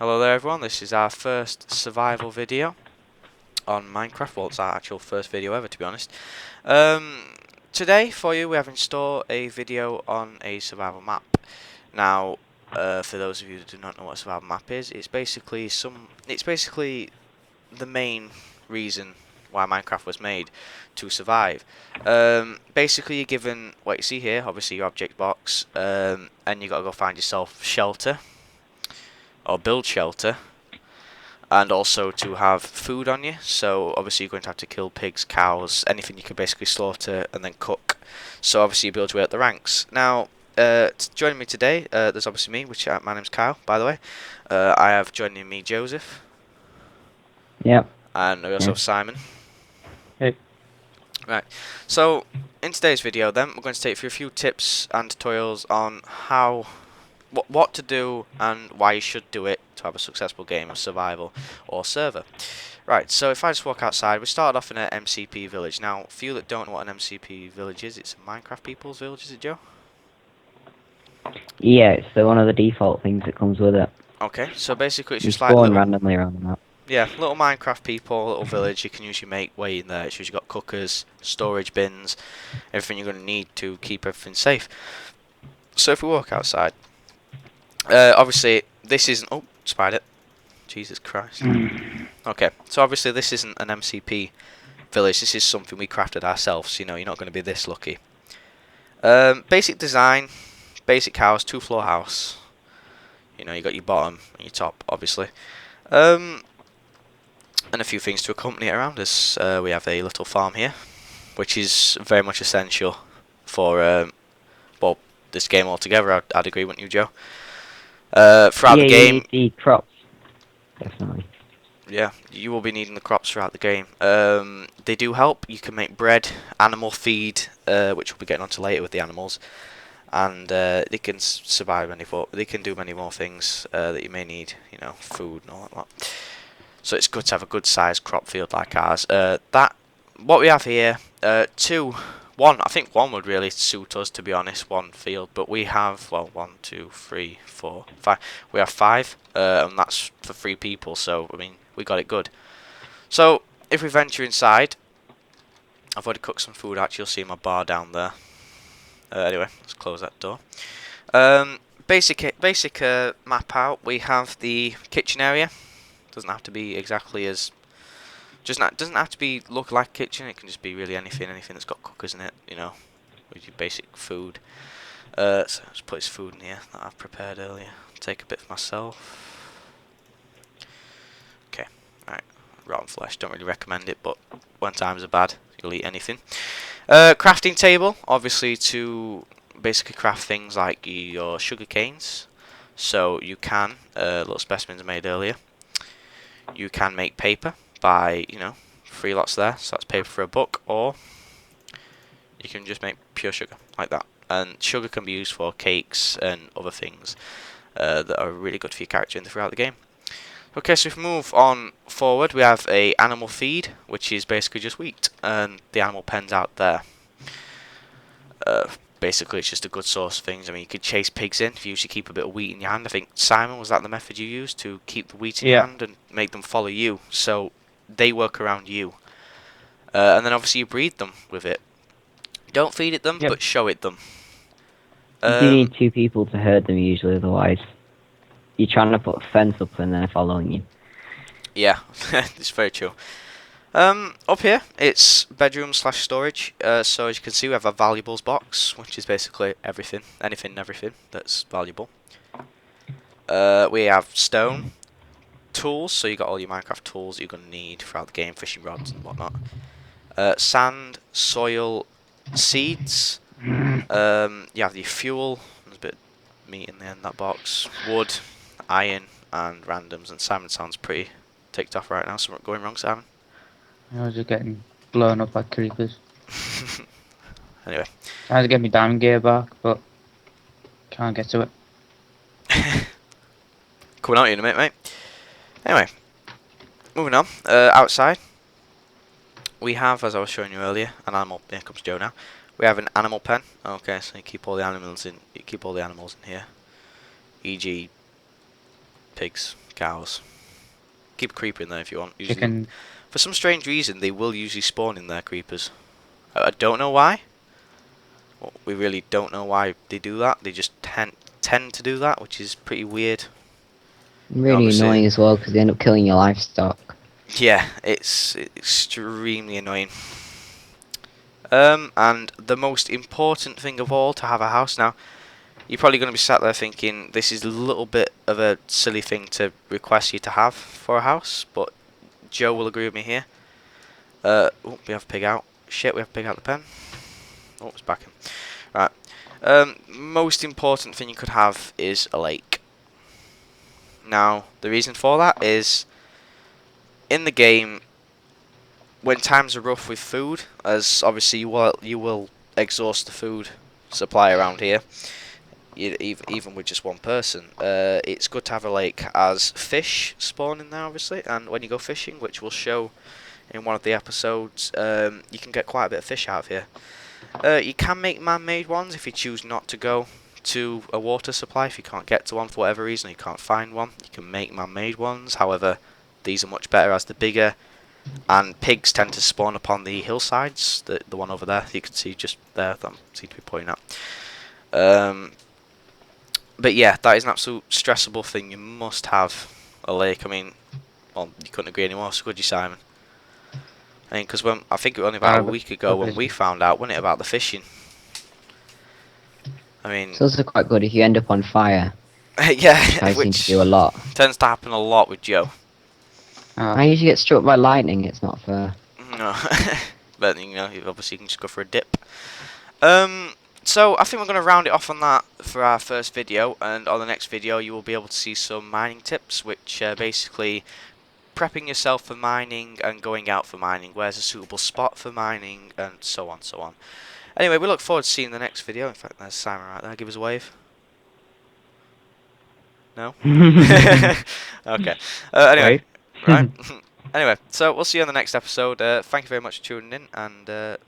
Hello there everyone, this is our first survival video on Minecraft. Well, it's our actual first video ever, to be honest. Today for you we have in store a video on a survival map. Now, for those of you that do not know what a survival map is, it's basically the main reason why Minecraft was made, to survive. Basically you're given what you see here, obviously your object box, and you gotta go find yourself shelter, or build shelter, and also to have food on you. So obviously you're going to have to kill pigs, cows, anything you can basically slaughter and then cook. So obviously you build your way up the ranks. Now, joining me today, there's obviously me, which my name's Kyle, by the way. I have joining me Joseph. Yep. And we also have Simon. Hey. Right. So in today's video, then we're going to take you through a few tips and tutorials on what to do and why you should do it to have a successful game of survival or server. Right, so if I just walk outside, we started off in an MCP village. Now, for you that don't know what an MCP village is, it's a Minecraft people's village, is it, Joe? Yeah, it's one of the default things that comes with it. Okay, so basically it's You just like spawn little, randomly around the map. yeah, little Minecraft people, little village. You can usually make way in there. It's usually got cookers, storage bins, everything you're going to need to keep everything safe. So if we walk outside, obviously this isn't, oh, spider, Jesus Christ. Okay, so obviously this isn't an MCP village, this is something we crafted ourselves, you know, you're not going to be this lucky. Basic design, basic house, 2-floor house. You know, you got your bottom and your top, obviously. And a few things to accompany it around us. We have a little farm here, which is very much essential for, well, this game altogether, I'd agree, wouldn't you, Joe? Throughout the game... you need the crops. Definitely. Yeah, you will be needing the crops throughout the game. They do help. You can make bread, animal feed, which we'll be getting onto later with the animals, and they can survive they can do many more things that you may need. You know, food and all that. So it's good to have a good sized crop field like ours. What we have here, I think one would really suit us, to be honest, one field. But we have, well, 1, 2, 3, 4, 5. We have 5, and that's for 3 people. So I mean, we got it good. So if we venture inside, I've already cooked some food. Actually, you'll see my bar down there. Anyway, let's close that door. Basic map out. We have the kitchen area. Doesn't have to be exactly as doesn't have to look like a kitchen. It can just be really anything that's got cookers in it. You know, with your basic food. So let's put his food in here that I've prepared earlier. Take a bit for myself. Okay, right. Rotten flesh. Don't really recommend it, but when times are bad, you'll eat anything. Crafting table, obviously, to basically craft things like your sugar canes. So you can, little specimens made earlier. You can make paper by, 3 lots there. So that's paper for a book, or you can just make pure sugar like that. And sugar can be used for cakes and other things that are really good for your character throughout the game. Okay, so if we move on forward, we have a animal feed, which is basically just wheat, and the animal pen's out there. Basically, it's just a good source of things. I mean, you could chase pigs in if you usually keep a bit of wheat in your hand. I think, Simon, was that the method you used to keep the wheat in your hand and make them follow you? So they work around you. And then obviously you breed them with it. Don't feed it them, but show it them. You need 2 people to herd them usually, otherwise you're trying to put a fence up and they're following you. Yeah, it's very true. Up here, it's bedroom / storage. So as you can see, we have a valuables box, which is basically everything, anything and everything that's valuable. We have stone, tools, so you got all your Minecraft tools that you're going to need throughout the game, fishing rods and whatnot. Sand, soil, seeds. You have the fuel. There's a bit of meat in there in that box. Wood, iron, and randoms. And Simon sounds pretty ticked off right now. Something going wrong, Simon? I was just getting blown up by creepers. Anyway. Trying to get my diamond gear back, but can't get to it. Coming out in a minute, mate. Anyway, moving on. Outside, we have, as I was showing you earlier, an animal. Here comes Joe now. We have an animal pen. Okay, so you keep all the animals in. You keep all the animals in here, e.g., pigs, Cows. Keep a creeper in there if you want. Usually, Chicken. for some strange reason, they will usually spawn in there, creepers. I don't know why. Well, we really don't know why they do that. They just tend to do that, which is pretty weird. Really Obviously- annoying as well because they end up killing your livestock. Yeah, it's extremely annoying. And the most important thing of all to have a house now, you're probably going to be sat there thinking this is a little bit of a silly thing to request you to have for a house, but Joe will agree with me here. Oh, we have a pig out. Shit, we have a pig out the pen. Oh, it's back in. Right. Most important thing you could have is a lake. Now, the reason for that is in the game, when times are rough with food, as obviously you will exhaust the food supply around here, even with just one person, it's good to have a lake, as fish spawn in there obviously, and when you go fishing, which we'll show in one of the episodes, you can get quite a bit of fish out of here. You can make man-made ones if you choose not to go to a water supply. If you can't get to one for whatever reason, you can't find one, you can make man-made ones. However, these are much better as they're bigger, and pigs tend to spawn upon the hillsides. The one over there, you can see just there, that seems to be pointing out. But yeah, that is an absolute stressable thing. You must have a lake. I mean, well, you couldn't agree anymore, so could you, Simon? I mean, because I think it was only about a week ago when we found out, wasn't it, about the fishing? I mean, It's also quite good if you end up on fire. yeah, I seem to which do a lot. tends to happen a lot with Joe. I usually get struck by lightning. It's not fair. No, but you know, obviously you can just go for a dip. So I think we're going to round it off on that for our first video, and on the next video you will be able to see some mining tips, which basically prepping yourself for mining and going out for mining, where's a suitable spot for mining, and so on, so on. Anyway, we look forward to seeing the next video. In fact, there's Simon right there. Give us a wave. No? Okay. Anyway, right. Anyway, so we'll see you on the next episode. Thank you very much for tuning in, and